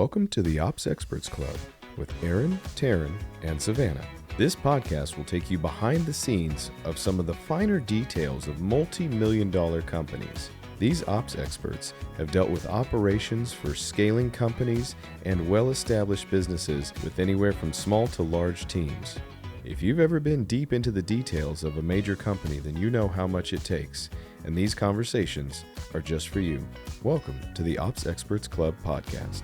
Welcome to the Ops Experts Club with Aaron, Taryn, and Savannah. This podcast will take you behind the scenes of some of the finer details of multi-million-dollar companies. These ops experts have dealt with operations for scaling companies and well-established businesses with anywhere from small to large teams. If you've ever been deep into the details of a major company, then you know how much it takes, and these conversations are just for you. Welcome to the Ops Experts Club podcast.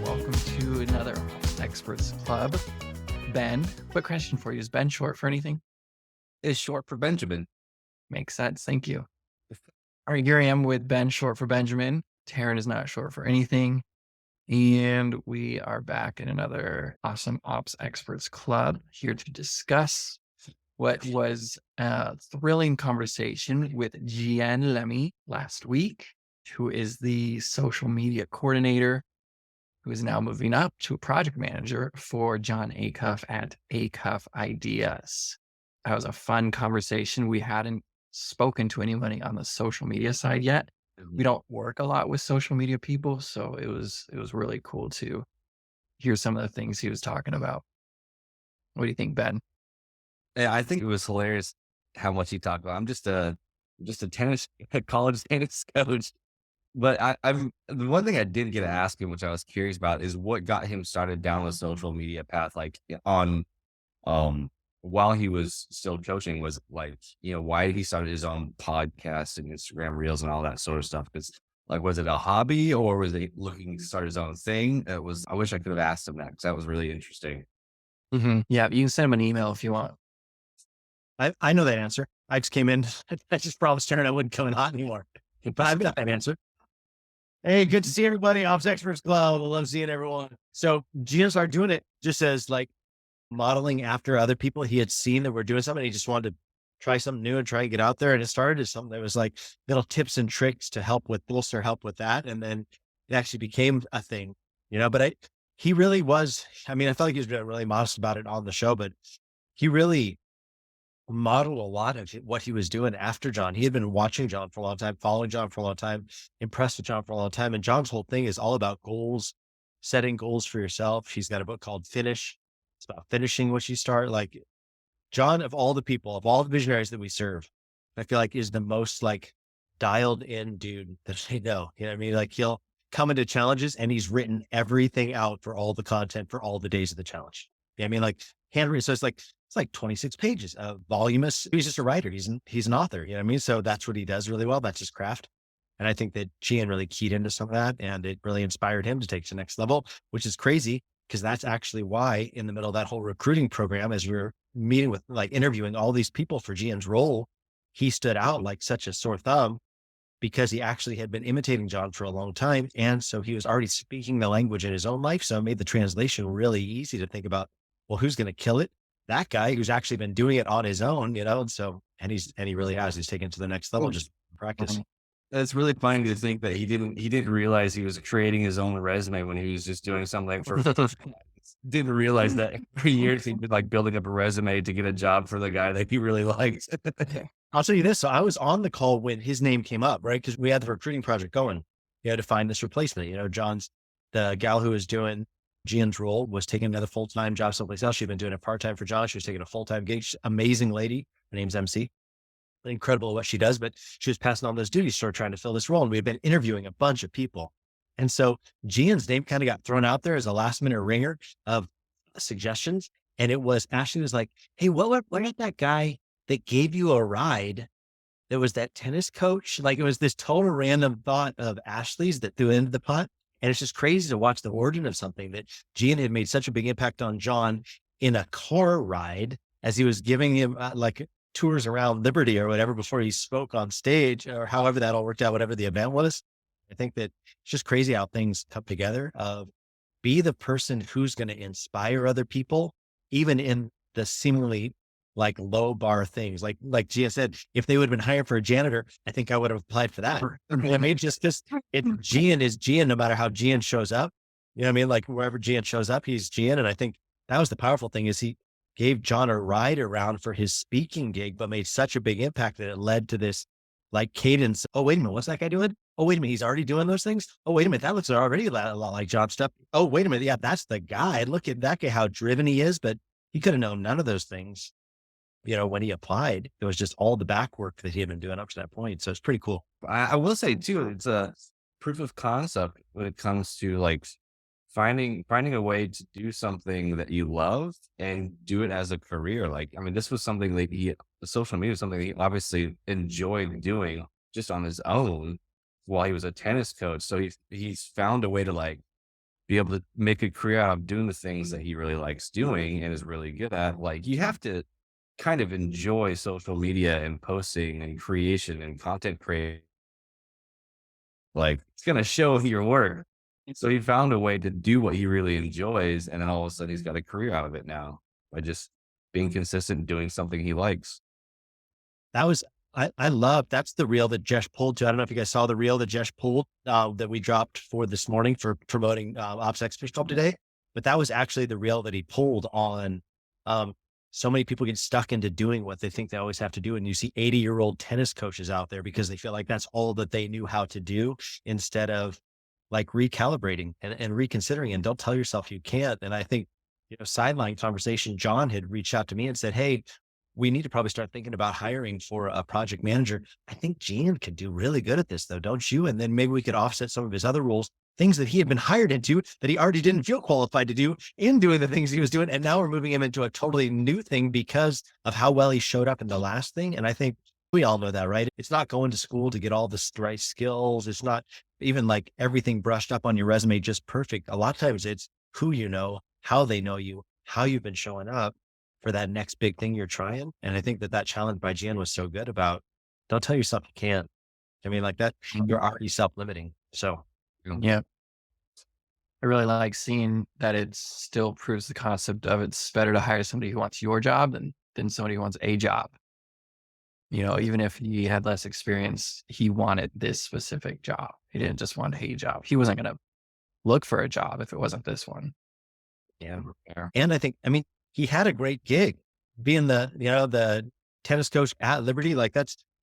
Welcome to another Ops Experts Club. Ben, quick question for you. Is Ben short for anything? Is short for Benjamin. Makes sense. Thank you. All right, here I am with Ben, short for Benjamin. Taryn is not short for anything. And we are back in another awesome Ops Experts Club here to discuss what was a thrilling conversation with Gian Lemmi last week, who is the social media coordinator, who is now moving up to a project manager for John Acuff at Acuff Ideas. That was a fun conversation. We hadn't spoken to anybody on the social media side yet. We don't work a lot with social media people, so it was really cool to hear some of the things he was talking about. What do you think, Ben? Yeah, I think it was hilarious how much he talked about. I'm just a college tennis coach. But I'm the one thing I did get to ask him, which I was curious about, is what got him started down the social media path, like on while he was still coaching, was like, why did he start his own podcast and Instagram reels and all that sort of stuff? Because was it a hobby or was he looking to start his own thing? I wish I could have asked him that because that was really interesting. Mm-hmm. Yeah, you can send him an email if you want. I know that answer. I just came in. I just promised Taryn I wouldn't come in hot anymore. But I've got that answer. Hey, good to see everybody. Ops Experts Club. I love seeing everyone. So Gian started doing it just as modeling after other people. He had seen that we're doing something. He just wanted to try something new and try to get out there. And it started as something that was like little tips and tricks to help with this or help with that. And then it actually became a thing, but he really was, I felt like he was really modest about it on the show, but he really modeled a lot of what he was doing after John. He had been watching John for a long time, following John for a long time, impressed with John for a long time. And John's whole thing is all about goals, setting goals for yourself. He's got a book called Finish. It's about finishing what you start. John, of all the people, of all the visionaries that we serve, I feel like is the most dialed in dude that I know. You know what I mean? He'll come into challenges and he's written everything out for all the content for all the days of the challenge. You know what I mean? Handwritten. So it's like 26 pages of voluminous. He's just a writer. He's an author. You know what I mean? So that's what he does really well. That's his craft. And I think that Gian really keyed into some of that and it really inspired him to take to the next level, which is crazy because that's actually why in the middle of that whole recruiting program, as we were meeting with interviewing all these people for Gian's role, he stood out like such a sore thumb because he actually had been imitating John for a long time. And so he was already speaking the language in his own life. So it made the translation really easy to think about, well, who's going to kill it? That guy who's actually been doing it on his own, and he really has. He's taken it to the next level, just practice. It's really funny to think that he didn't realize he was creating his own resume when he was just doing something for. Didn't realize that for years he'd been building up a resume to get a job for the guy that he really likes. I'll tell you this. So I was on the call when his name came up, right? Because we had the recruiting project going. You had to find this replacement. John's the gal who was doing Gian's role was taking another full-time job someplace else. She'd been doing a part-time for John. She was taking a full-time gig. She's an amazing lady. Her name's MC. Incredible what she does, but she was passing on those duties, sort of trying to fill this role. And we had been interviewing a bunch of people. And so Gian's name kind of got thrown out there as a last minute ringer of suggestions. And it was, Ashley was like, hey, what about that guy that gave you a ride? That was that tennis coach. It was this total random thought of Ashley's that threw into the pot. And it's just crazy to watch the origin of something that Gian had made such a big impact on John in a car ride as he was giving him tours around Liberty or whatever before he spoke on stage or however that all worked out, whatever the event was. I think that it's just crazy how things come together of be the person who's going to inspire other people, even in the seemingly low bar things. Like Gian said, if they would have been hired for a janitor, I think I would have applied for that. Gian is Gian, no matter how Gian shows up, wherever Gian shows up, he's Gian. And I think that was the powerful thing is he gave John a ride around for his speaking gig, but made such a big impact that it led to this cadence. Oh, wait a minute. What's that guy doing? Oh, wait a minute. He's already doing those things. Oh, wait a minute. That looks already a lot like job stuff. Oh, wait a minute. Yeah, that's the guy. Look at that guy, how driven he is. But he could have known none of those things, when he applied. It was just all the back work that he had been doing up to that point. So it's pretty cool. I will say too, it's a proof of concept when it comes to like finding a way to do something that you love and do it as a career. Like, I mean, this was something that social media was something that he obviously enjoyed doing just on his own while he was a tennis coach. So he's found a way to like be able to make a career out of doing the things that he really likes doing and is really good at. Like, you have to kind of enjoy social media and posting and creation and content creation. Like, it's going to show your work. So he found a way to do what he really enjoys. And then all of a sudden he's got a career out of it now by just being consistent and doing something he likes. That was, I love, that's the reel that Jesh pulled to. I don't know if you guys saw the reel that Jesh pulled that we dropped for this morning for promoting Ops Experts Club today. But that was actually the reel that he pulled on. So many people get stuck into doing what they think they always have to do. And you see 80-year-old tennis coaches out there because they feel like that's all that they knew how to do, instead of like recalibrating and reconsidering. And don't tell yourself you can't. And I think, sideline conversation, John had reached out to me and said, hey, we need to probably start thinking about hiring for a project manager. I think Gian could do really good at this though, don't you? And then maybe we could offset some of his other roles, things that he had been hired into that he already didn't feel qualified to do in doing the things he was doing. And now we're moving him into a totally new thing because of how well he showed up in the last thing. And I think we all know that, right? It's not going to school to get all the right skills. It's not even like everything brushed up on your resume, just perfect. A lot of times it's who you know, how they know you, how you've been showing up for that next big thing you're trying. And I think that challenge by Gian was so good about, don't tell yourself you can't. I mean, like that, you're already self-limiting. So, yeah. I really like seeing that it still proves the concept of it's better to hire somebody who wants your job than somebody who wants a job. Even if he had less experience, he wanted this specific job. He didn't just want a job. He wasn't going to look for a job if it wasn't this one. Yeah. And I think, he had a great gig being the tennis coach at Liberty. Like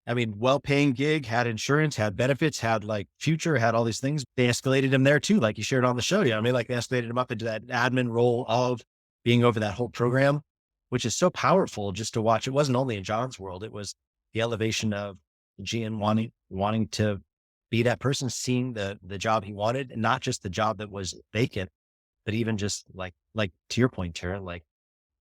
well-paying gig, had insurance, had benefits, had like future, had all these things. They escalated him there too. Like you shared on the show. Yeah. They escalated him up into that admin role of being over that whole program, which is so powerful just to watch. It wasn't only in John's world. It was the elevation of Gian wanting to be that person, seeing the job he wanted, and not just the job that was vacant, but even just like to your point, Tara, like,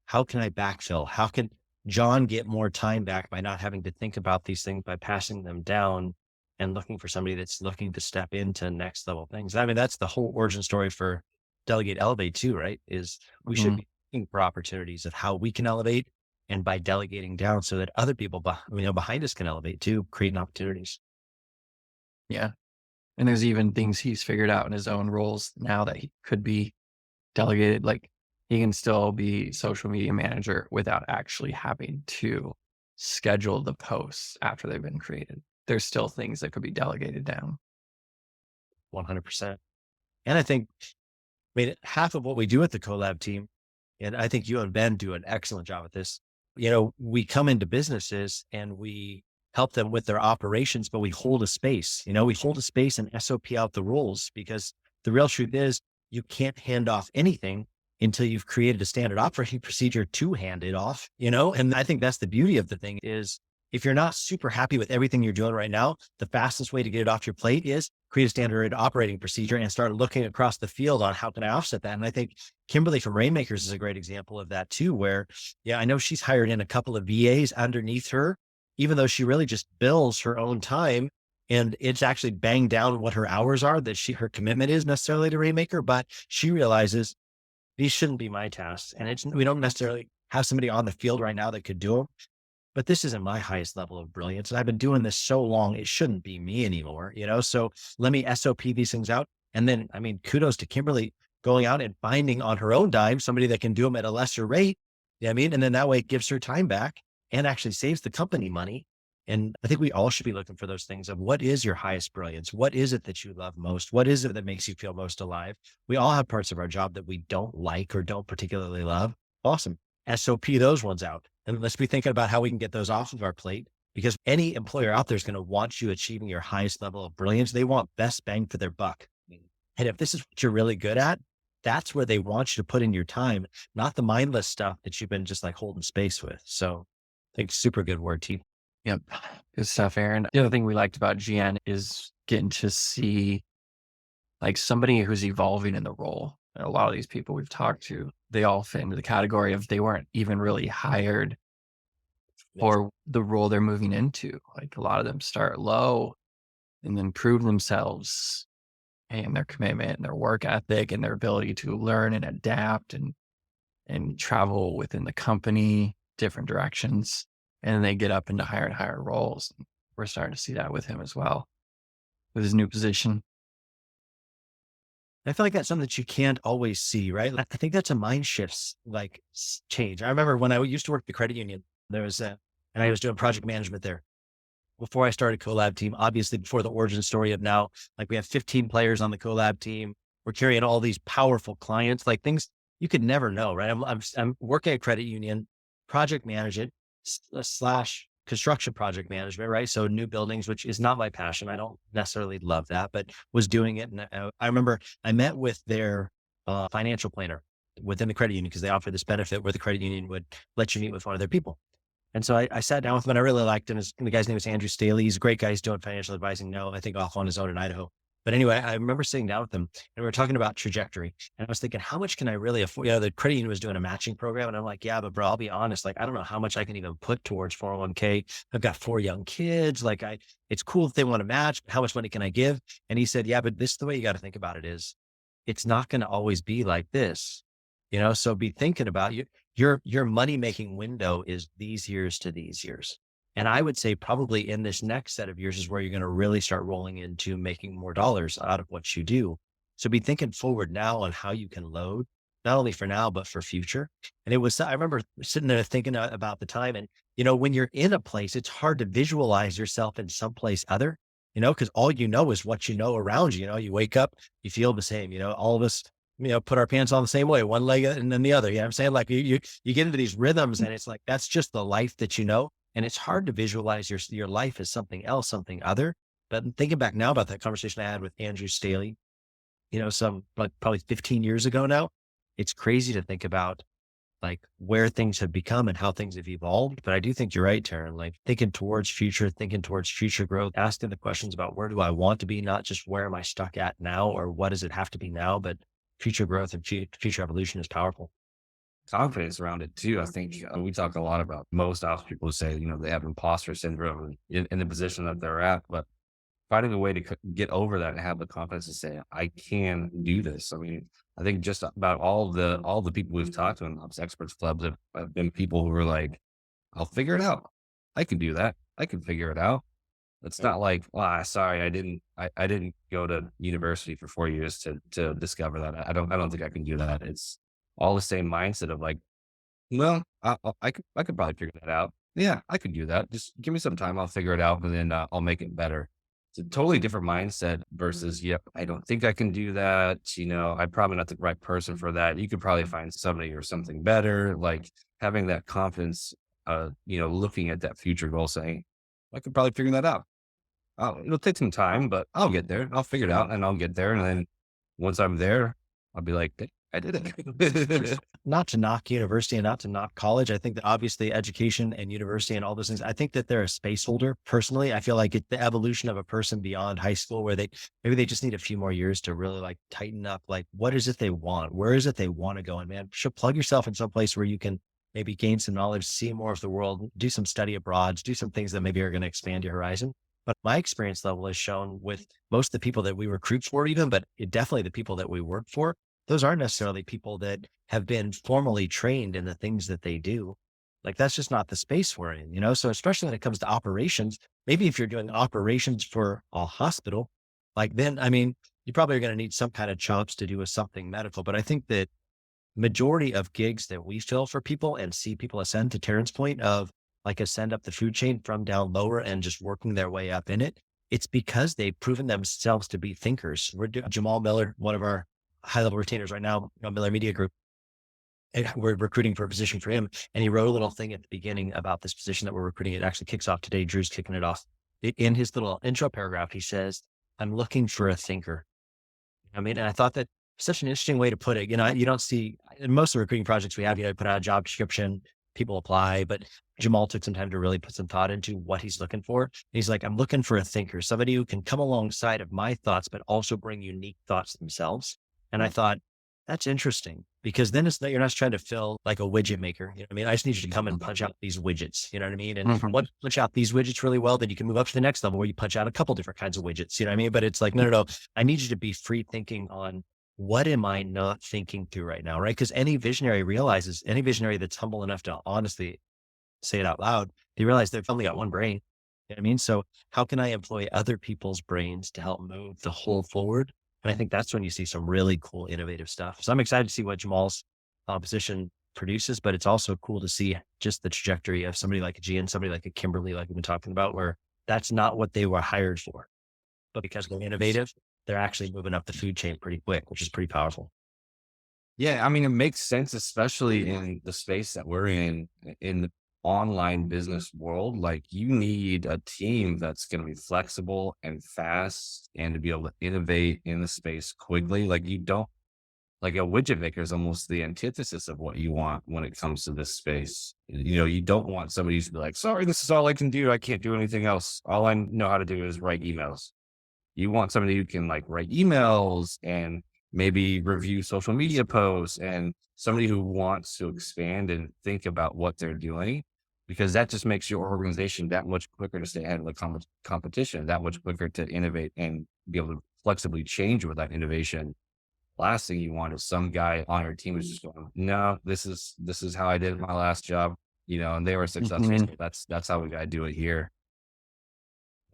how can I backfill? How can John get more time back by not having to think about these things, by passing them down and looking for somebody that's looking to step into next level things? That's the whole origin story for Delegate Elevate too, right? Is we should be looking for opportunities of how we can elevate, and by delegating down so that other people behind us can elevate too, creating opportunities. Yeah. And there's even things he's figured out in his own roles now that he could be delegated. Like he can still be social media manager without actually having to schedule the posts after they've been created. There's still things that could be delegated down. 100%. And I think, half of what we do at the Collab team, and I think you and Ben do an excellent job at this. We come into businesses and we help them with their operations, but we hold a space. We hold a space and SOP out the rules, because the real truth is you can't hand off anything until you've created a standard operating procedure to hand it off, And I think that's the beauty of the thing is, if you're not super happy with everything you're doing right now, the fastest way to get it off your plate is create a standard operating procedure and start looking across the field on how can I offset that. And I think Kimberly from Rainmakers is a great example of that too, where, I know she's hired in a couple of VAs underneath her, even though she really just bills her own time. And it's actually banged down what her hours are that her commitment is necessarily to Rainmaker, but she realizes these shouldn't be my tasks. And we don't necessarily have somebody on the field right now that could do them. But this isn't my highest level of brilliance. And I've been doing this so long, it shouldn't be me anymore, So let me SOP these things out. And then, kudos to Kimberly going out and finding on her own dime somebody that can do them at a lesser rate. And then that way it gives her time back and actually saves the company money. And I think we all should be looking for those things of what is your highest brilliance? What is it that you love most? What is it that makes you feel most alive? We all have parts of our job that we don't like or don't particularly love. Awesome. SOP those ones out. And let's be thinking about how we can get those off of our plate because any employer out there is going to want you achieving your highest level of brilliance. They want best bang for their buck. And if this is what you're really good at, that's where they want you to put in your time, not the mindless stuff that you've been just like holding space with. So I think super good word, team. Yep. Good stuff, Aaron. The other thing we liked about Gian is getting to see like somebody who's evolving in the role. And a lot of these people we've talked to, they all fit into the category of they weren't even really hired for the role they're moving into. Like a lot of them start low and then prove themselves and their commitment and their work ethic and their ability to learn and adapt and travel within the company, different directions. And they get up into higher and higher roles. We're starting to see that with him as well, with his new position. I feel like that's something that you can't always see, right? I think that's a mind shift, like change. I remember when I used to work at the credit union, there was and I was doing project management there. Before I started Collab team, obviously before the origin story of now, like we have 15 players on the Collab team. We're carrying all these powerful clients, like things you could never know, right? I'm working at credit union, project management / construction project management, right? So new buildings, which is not my passion. I don't necessarily love that, but was doing it. And I remember I met with their financial planner within the credit union because they offer this benefit where the credit union would let you meet with one of their people. And so I sat down with him and I really liked him. The guy's name is Andrew Staley. He's a great guy. He's doing financial advising now, I think off on his own in Idaho. But anyway, I remember sitting down with him and we were talking about trajectory. And I was thinking, how much can I really afford? The credit union was doing a matching program. And I'm like, yeah, but bro, I'll be honest. Like, I don't know how much I can even put towards 401k. I've got 4 young kids. Like it's cool if they want to match. How much money can I give? And he said, yeah, but this is the way you got to think about it is it's not going to always be like this, so be thinking about your money-making window is these years to these years. And I would say probably in this next set of years is where you're going to really start rolling into making more dollars out of what you do. So be thinking forward now on how you can load, not only for now, but for future. And I remember sitting there thinking about the time and, when you're in a place, it's hard to visualize yourself in someplace other, because all is what you know around you. You wake up, you feel the same, all of us, put our pants on the same way, one leg and then the other. You know what I'm saying? Like you get into these rhythms and it's like, that's just the life that you know. And it's hard to visualize your life as something else, something other. But thinking back now about that conversation I had with Andrew Staley, some like probably 15 years ago now, it's crazy to think about like where things have become and how things have evolved. But I do think you're right, Taryn, like thinking towards future growth, asking the questions about where do I want to be, not just where am I stuck at now or what does it have to be now, but future growth and future evolution is powerful. Confidence around it too. I think we talk a lot about most ops people say, they have imposter syndrome in the position that they're at, but finding a way to get over that and have the confidence to say, I can do this. I mean, I think just about all the people we've talked to in Ops Experts Clubs have been people who are like, I'll figure it out. I can do that. I can figure it out. It's not like, sorry, I didn't go to university for 4 years to discover that. I don't think I can do that. It's all the same mindset of like, well, I could probably figure that out. Yeah, I could do that. Just give me some time. I'll figure it out and then I'll make it better. It's a totally different mindset versus, yep, I don't think I can do that. I'm probably not the right person for that. You could probably find somebody or something better. Like having that confidence, looking at that future goal saying, I could probably figure that out. It'll take some time, but I'll get there. I'll figure it out and I'll get there. And then once I'm there, I'll be like, I did it. Not to knock university and not to knock college. I think that obviously education and university and all those things, I think that they're a space holder. Personally, I feel like it's the evolution of a person beyond high school where maybe they just need a few more years to really like tighten up. Like, what is it they want? Where is it they want to go? And man, should plug yourself in some place where you can maybe gain some knowledge, see more of the world, do some study abroad, do some things that maybe are going to expand your horizon. But my experience level has shown with most of the people that we recruit for even, but definitely the people that we work for, those aren't necessarily people that have been formally trained in the things that they do. Like that's just not the space we're in, So especially when it comes to operations, maybe if you're doing operations for a hospital, like then, I mean, you probably are going to need some kind of chops to do with something medical. But I think that majority of gigs that we fill for people and see people ascend to Terrence's point of like ascend up the food chain from down lower and just working their way up in it. It's because they've proven themselves to be thinkers. We're doing Jamal Miller, one of our high-level retainers right now, Miller Media Group. and we're recruiting for a position for him. And he wrote a little thing at the beginning about this position that we're recruiting. It actually kicks off today. Drew's kicking it off. In his little intro paragraph, he says, I'm looking for a thinker. I mean, and I thought that such an interesting way to put it. You don't see in most of the recruiting projects we have, put out a job description, people apply, but Jamal took some time to really put some thought into what he's looking for. And he's like, I'm looking for a thinker, somebody who can come alongside of my thoughts, but also bring unique thoughts themselves. And I thought, that's interesting, because then it's not, you're not trying to fill like a widget maker. You know what I mean? I just need you to come and punch out these widgets. You know what I mean? And once you punch out these widgets really well, then you can move up to the next level where you punch out a couple different kinds of widgets. You know what I mean? But it's like, no. I need you to be free thinking on what am I not thinking through right now? Right. Because any visionary that's humble enough to honestly say it out loud, they realize they've only got one brain. You know what I mean? So how can I employ other people's brains to help move the whole forward? And I think that's when you see some really cool, innovative stuff. So I'm excited to see what Jamal's position produces, but it's also cool to see just the trajectory of somebody like a Gian, somebody like a Kimberly, like we've been talking about, where that's not what they were hired for, but because they're innovative, they're actually moving up the food chain pretty quick, which is pretty powerful. Yeah. I mean, it makes sense, especially in the space that we're in the online business world. Like, you need a team that's going to be flexible and fast and to be able to innovate in the space quickly. Like, you don't, like, a widget maker is almost the antithesis of what you want when it comes to this space. You don't want somebody to be like, sorry, this is all I can do. I can't do anything else. All I know how to do is write emails. You want somebody who can like write emails and maybe review social media posts, and somebody who wants to expand and think about what they're doing, because that just makes your organization that much quicker to stay ahead of the competition, that much quicker to innovate and be able to flexibly change with that innovation. Last thing you want is some guy on your team who's just going, no, this is how I did my last job, and they were successful. So that's how we got to do it here.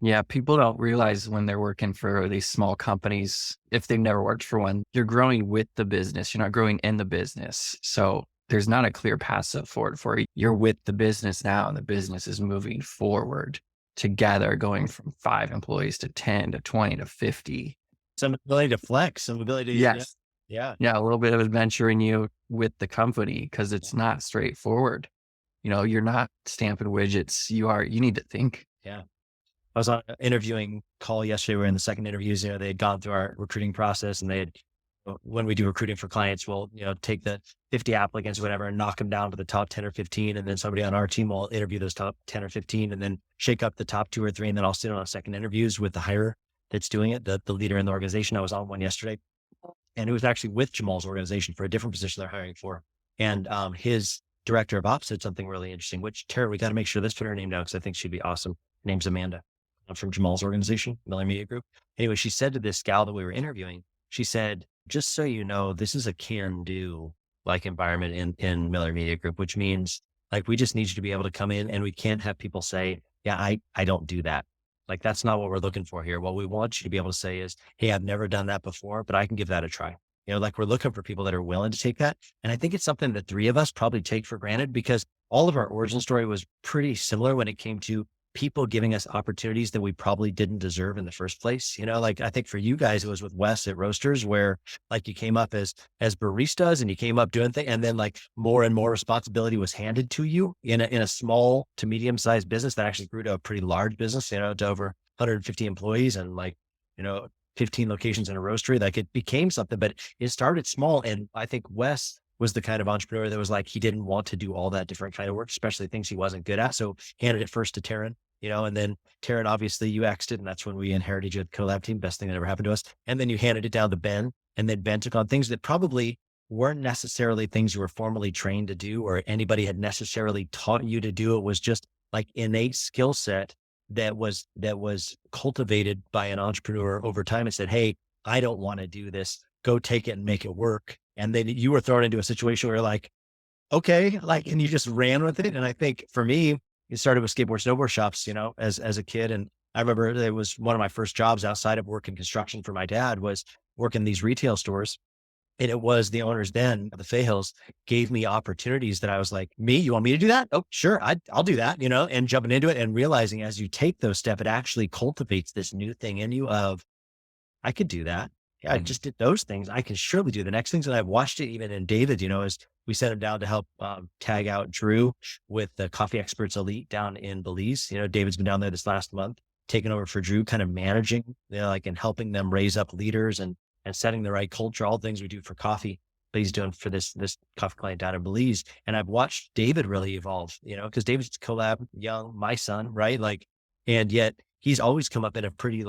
Yeah, people don't realize when they're working for these small companies, if they've never worked for one, you're growing with the business. You're not growing in the business. So there's not a clear path forward for you. You're with the business now, and the business is moving forward together, going from 5 employees to 10 to 20 to 50. Some ability to flex, some ability to, yes. Yeah. A little bit of adventure in you with the company, because it's not straightforward. You're not stamping widgets. You need to think. Yeah. I was on an interviewing call yesterday. We were in the second interviews. They had gone through our recruiting process, and they had, when we do recruiting for clients, we'll, take the 50 applicants or whatever and knock them down to the top 10 or 15. And then somebody on our team will interview those top 10 or 15 and then shake up the top 2 or 3. And then I'll sit on second interviews with the hire that's doing it, the leader in the organization. I was on one yesterday, and it was actually with Jamal's organization for a different position they're hiring for. And his director of ops said something really interesting, which, Tara, we got to make sure let's put her name down, because I think she'd be awesome. Her name's Amanda. From Jamal's organization, Miller Media Group. Anyway, she said to this gal that we were interviewing, she said, just so you know, this is a can-do like environment in Miller Media Group, which means like, we just need you to be able to come in, and we can't have people say, yeah, I don't do that. Like, that's not what we're looking for here. What we want you to be able to say is, hey, I've never done that before, but I can give that a try. Like, we're looking for people that are willing to take that. And I think it's something that 3 of us probably take for granted, because all of our origin story was pretty similar when it came to people giving us opportunities that we probably didn't deserve in the first place. Like, I think for you guys, it was with Wes at Roasters, where like you came up as baristas and you came up doing things, and then like more and more responsibility was handed to you in a small to medium sized business that actually grew to a pretty large business, to over 150 employees and 15 locations in a roastery. Like, it became something, but it started small. And I think Wes was the kind of entrepreneur that was like, he didn't want to do all that different kind of work, especially things he wasn't good at. So handed it first to Taryn, and then Taryn, obviously you exited, and that's when we inherited you at the Collab team. Best thing that ever happened to us. And then you handed it down to Ben, and then Ben took on things that probably weren't necessarily things you were formally trained to do, or anybody had necessarily taught you to do. It was just like innate skill set that was cultivated by an entrepreneur over time, and said, hey, I don't want to do this. Go take it and make it work. And then you were thrown into a situation where you're like, okay, and you just ran with it. And I think for me, it started with snowboard shops, as a kid. And I remember it was one of my first jobs outside of working construction for my dad, was working these retail stores. And it was the owners then, the Fahills, gave me opportunities that I was like, me, you want me to do that? Oh, sure. I'll do that, and jumping into it and realizing as you take those steps, it actually cultivates this new thing in you of, I could do that. I just did those things. I can surely do the next things. And I've watched it even in David, as we sent him down to help tag out Drew with the Coffee Experts Elite down in Belize. David's been down there this last month, taking over for Drew, kind of managing, and helping them raise up leaders and setting the right culture, all things we do for coffee, but he's doing for this coffee client down in Belize. And I've watched David really evolve, because David's Collab, young, my son, right? And yet he's always come up in a pretty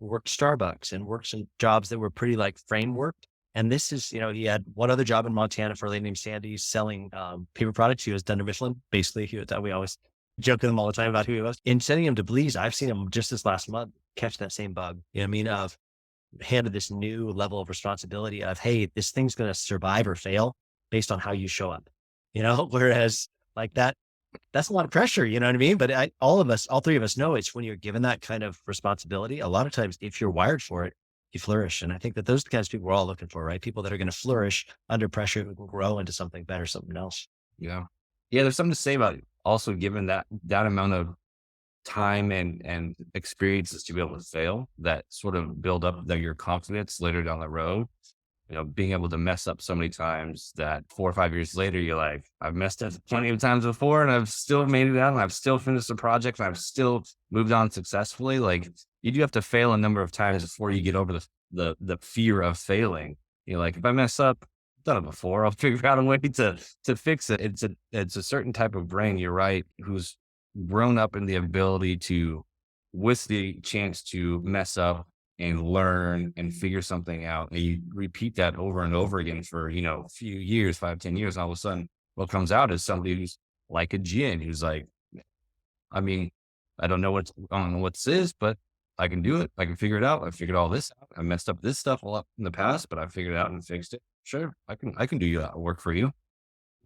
worked Starbucks and worked some jobs that were pretty frameworked. And this is, he had one other job in Montana for a lady named Sandy selling paper products. He was Dunder Mifflin. Basically, we always joke with him all the time about who he was. In sending him to Belize, I've seen him just this last month catch that same bug. Of handed this new level of responsibility of, hey, this thing's going to survive or fail based on how you show up, whereas that's a lot of pressure, you know what I mean? But all three of us know it's when you're given that kind of responsibility, a lot of times, if you're wired for it, you flourish. And I think that those are the kinds of people we're all looking for, right? People that are going to flourish under pressure, who can grow into something better, something else. Yeah. Yeah. There's something to say about also given that amount of time and experiences to be able to fail that sort of build up your confidence later down the road. Being able to mess up so many times that 4 or 5 years later, you're like, I've messed up plenty of times before and I've still made it out and I've still finished the project and I've still moved on successfully. You do have to fail a number of times before you get over the fear of failing. If I mess up, I've done it before, I'll figure out a way to fix it. It's a certain type of brain, you're right, who's grown up in the ability to, with the chance to mess up and learn and figure something out. And you repeat that over and over again for, a few years, 5, 10 years. And all of a sudden what comes out is somebody who's like a Gian, who's like, I don't know what this is, but I can do it. I can figure it out. I figured all this out. I messed up this stuff a lot in the past, but I figured it out and fixed it. Sure. I can do that work for you.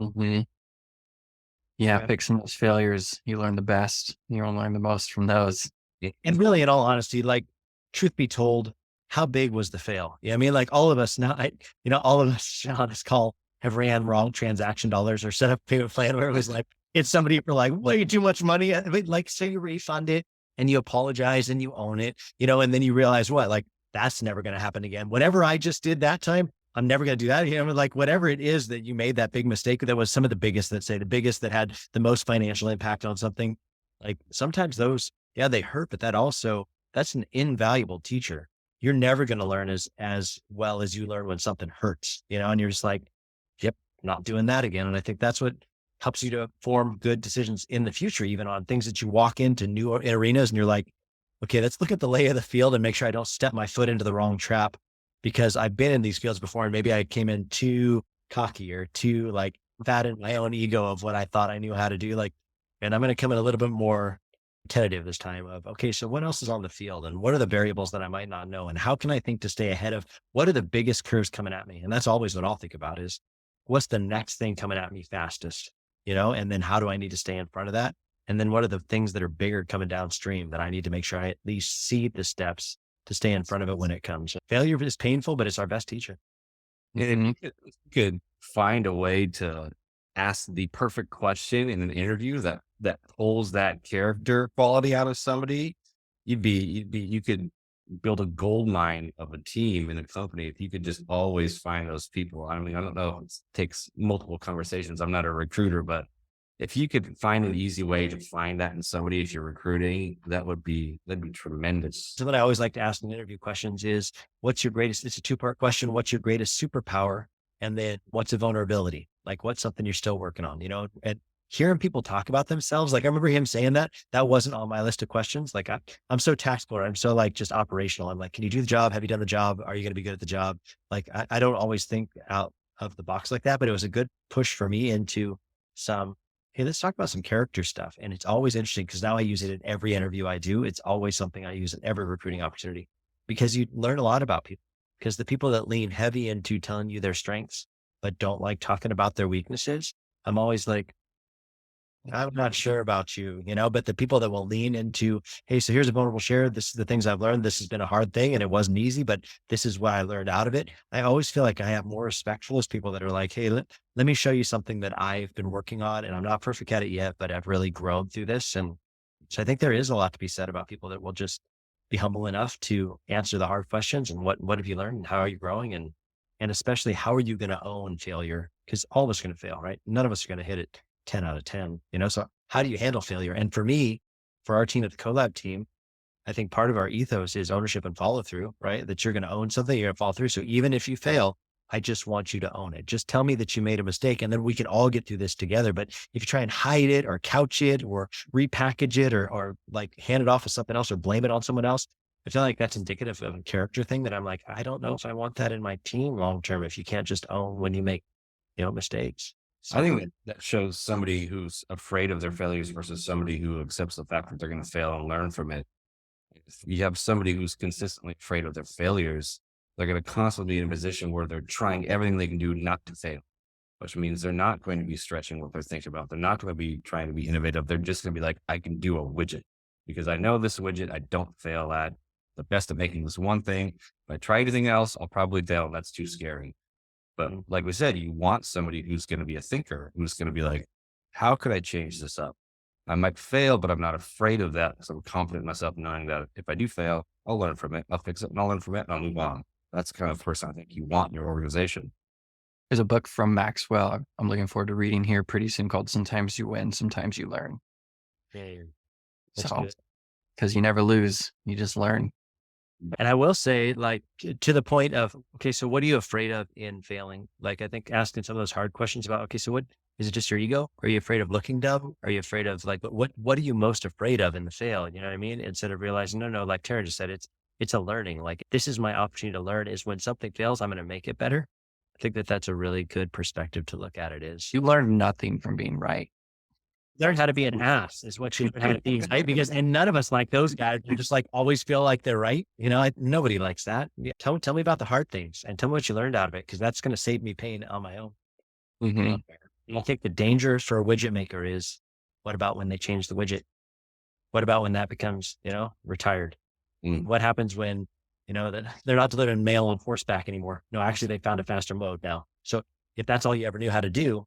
Mm-hmm. Yeah. Fixing those failures, you learn the best. You don't learn the most from those. And really, in all honesty, truth be told, how big was the fail? All of us now, all of us on this call have ran wrong transaction dollars or set up a payment plan where it was it's somebody for way too much money. So you refund it and you apologize and you own it, and then you realize that's never going to happen again. Whatever I just did that time, I'm never going to do that again. Whatever it is that you made that big mistake, that was some of the biggest that had the most financial impact on something. Sometimes those, they hurt, but that's an invaluable teacher. You're never going to learn as well as you learn when something hurts, and you're just yep, not doing that again. And I think that's what helps you to form good decisions in the future, even on things that you walk into new arenas and you're okay, let's look at the lay of the field and make sure I don't step my foot into the wrong trap, because I've been in these fields before and maybe I came in too cocky or too fat in my own ego of what I thought I knew how to do. And I'm going to come in a little bit more tentative this time of, okay, so what else is on the field and what are the variables that I might not know? And how can I think to stay ahead of what are the biggest curves coming at me? And that's always what I'll think about is what's the next thing coming at me fastest, and then how do I need to stay in front of that? And then what are the things that are bigger coming downstream that I need to make sure I at least see the steps to stay in front of it when it comes. Failure is painful, but it's our best teacher. And you could find a way to ask the perfect question in an interview that pulls that character quality out of somebody. You could build a gold mine of a team in a company if you could just always find those people. I don't know, it takes multiple conversations. I'm not a recruiter, but if you could find an easy way to find that in somebody if you're recruiting, that'd be tremendous. So what I always like to ask in interview questions is, it's a 2-part question. What's your greatest superpower? And then what's a vulnerability? What's something you're still working on, and hearing people talk about themselves. I remember him saying that wasn't on my list of questions. I'm so tactical. I'm so just operational. I'm can you do the job? Have you done the job? Are you going to be good at the job? I don't always think out of the box like that, but it was a good push for me into some, hey, let's talk about some character stuff. And it's always interesting because now I use it in every interview I do. It's always something I use in every recruiting opportunity because you learn a lot about people, because the people that lean heavy into telling you their strengths, but don't like talking about their weaknesses, I'm always I'm not sure about you, but the people that will lean into, hey, so here's a vulnerable share. This is the things I've learned. This has been a hard thing and it wasn't easy, but this is what I learned out of it. I always feel like I have more respect for those people that are hey, let me show you something that I've been working on and I'm not perfect at it yet, but I've really grown through this. And so I think there is a lot to be said about people that will just be humble enough to answer the hard questions. And what have you learned? And how are you growing? And especially, how are you going to own failure? Because all of us are going to fail, right? None of us are going to hit it 10 out of 10, so how do you handle failure? And for me, for our team at the Collab team, I think part of our ethos is ownership and follow through, right? That you're going to own something, you're going to follow through. So even if you fail, I just want you to own it. Just tell me that you made a mistake, and then we can all get through this together. But if you try and hide it or couch it or repackage it or like hand it off as something else or blame it on someone else, I feel like that's indicative of a character thing that I'm like, I don't know if I want that in my team long-term, if you can't just own when you make, mistakes. So, I think that shows somebody who's afraid of their failures versus somebody who accepts the fact that they're going to fail and learn from it. If you have somebody who's consistently afraid of their failures, they're going to constantly be in a position where they're trying everything they can do not to fail, which means they're not going to be stretching what they're thinking about. They're not going to be trying to be innovative. They're just going to be like, I can do a widget because I know this widget I don't fail at. The best at making this one thing. If I try anything else, I'll probably fail. That's too scary. But like we said, you want somebody who's going to be a thinker, who's going to be like, how could I change this up? I might fail, but I'm not afraid of that because I'm confident in myself knowing that if I do fail, I'll learn from it. I'll fix it and I'll learn from it and I'll move on. That's the kind of person I think you want in your organization. There's a book from Maxwell I'm looking forward to reading here pretty soon called Sometimes You Win, Sometimes You Learn. So, because you never lose, you just learn. And I will say, like, to the point of, okay, so what are you afraid of in failing? Like, I think asking some of those hard questions about, okay, so what is it, just your ego? Are you afraid of looking dumb? Are you afraid of like, what are you most afraid of in the fail? You know what I mean? Instead of realizing, no, like Tara just said, it's a learning. Like, this is my opportunity to learn, is when something fails, I'm going to make it better. I think that's a really good perspective to look at it. Is you learn nothing from being right. Learn how to be an ass is what you learn how to be, right? Because, and none of us like those guys who just like always feel like they're right. Nobody likes that. Tell me about the hard things and tell me what you learned out of it, because that's going to save me pain on my own. Mm-hmm. I think the danger for a widget maker is, what about when they change the widget? What about when that becomes, retired? What happens when, that they're not delivering mail on horseback anymore? No, actually they found a faster mode now. So if that's all you ever knew how to do,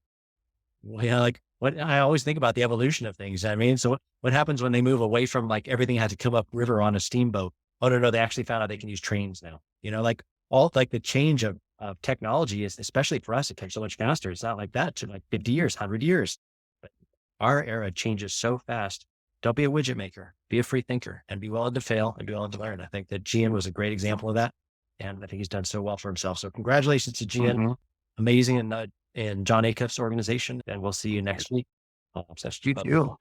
like, what I always think about the evolution of things. I mean, so what happens when they move away from like everything had to come up river on a steamboat? Oh, no, they actually found out they can use trains now. Like all like the change of technology is, especially for us, it comes so much faster. It's not like that to like 50 years, 100 years. But our era changes so fast. Don't be a widget maker, be a free thinker, and be willing to fail and be willing to learn. I think that Gian was a great example of that. And I think he's done so well for himself. So congratulations to Gian. Amazing. And John Acuff's organization. And we'll see you next week. You too.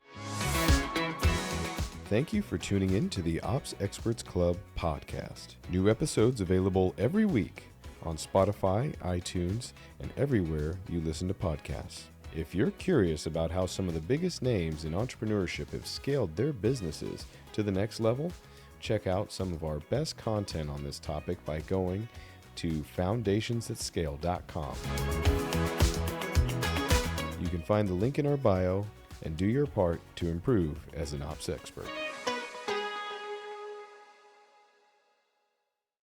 Thank you for tuning in to the Ops Experts Club podcast. New episodes available every week on Spotify, iTunes, and everywhere you listen to podcasts. If you're curious about how some of the biggest names in entrepreneurship have scaled their businesses to the next level, check out some of our best content on this topic by going to foundationsthatscale.com. You can find the link in our bio and do your part to improve as an ops expert.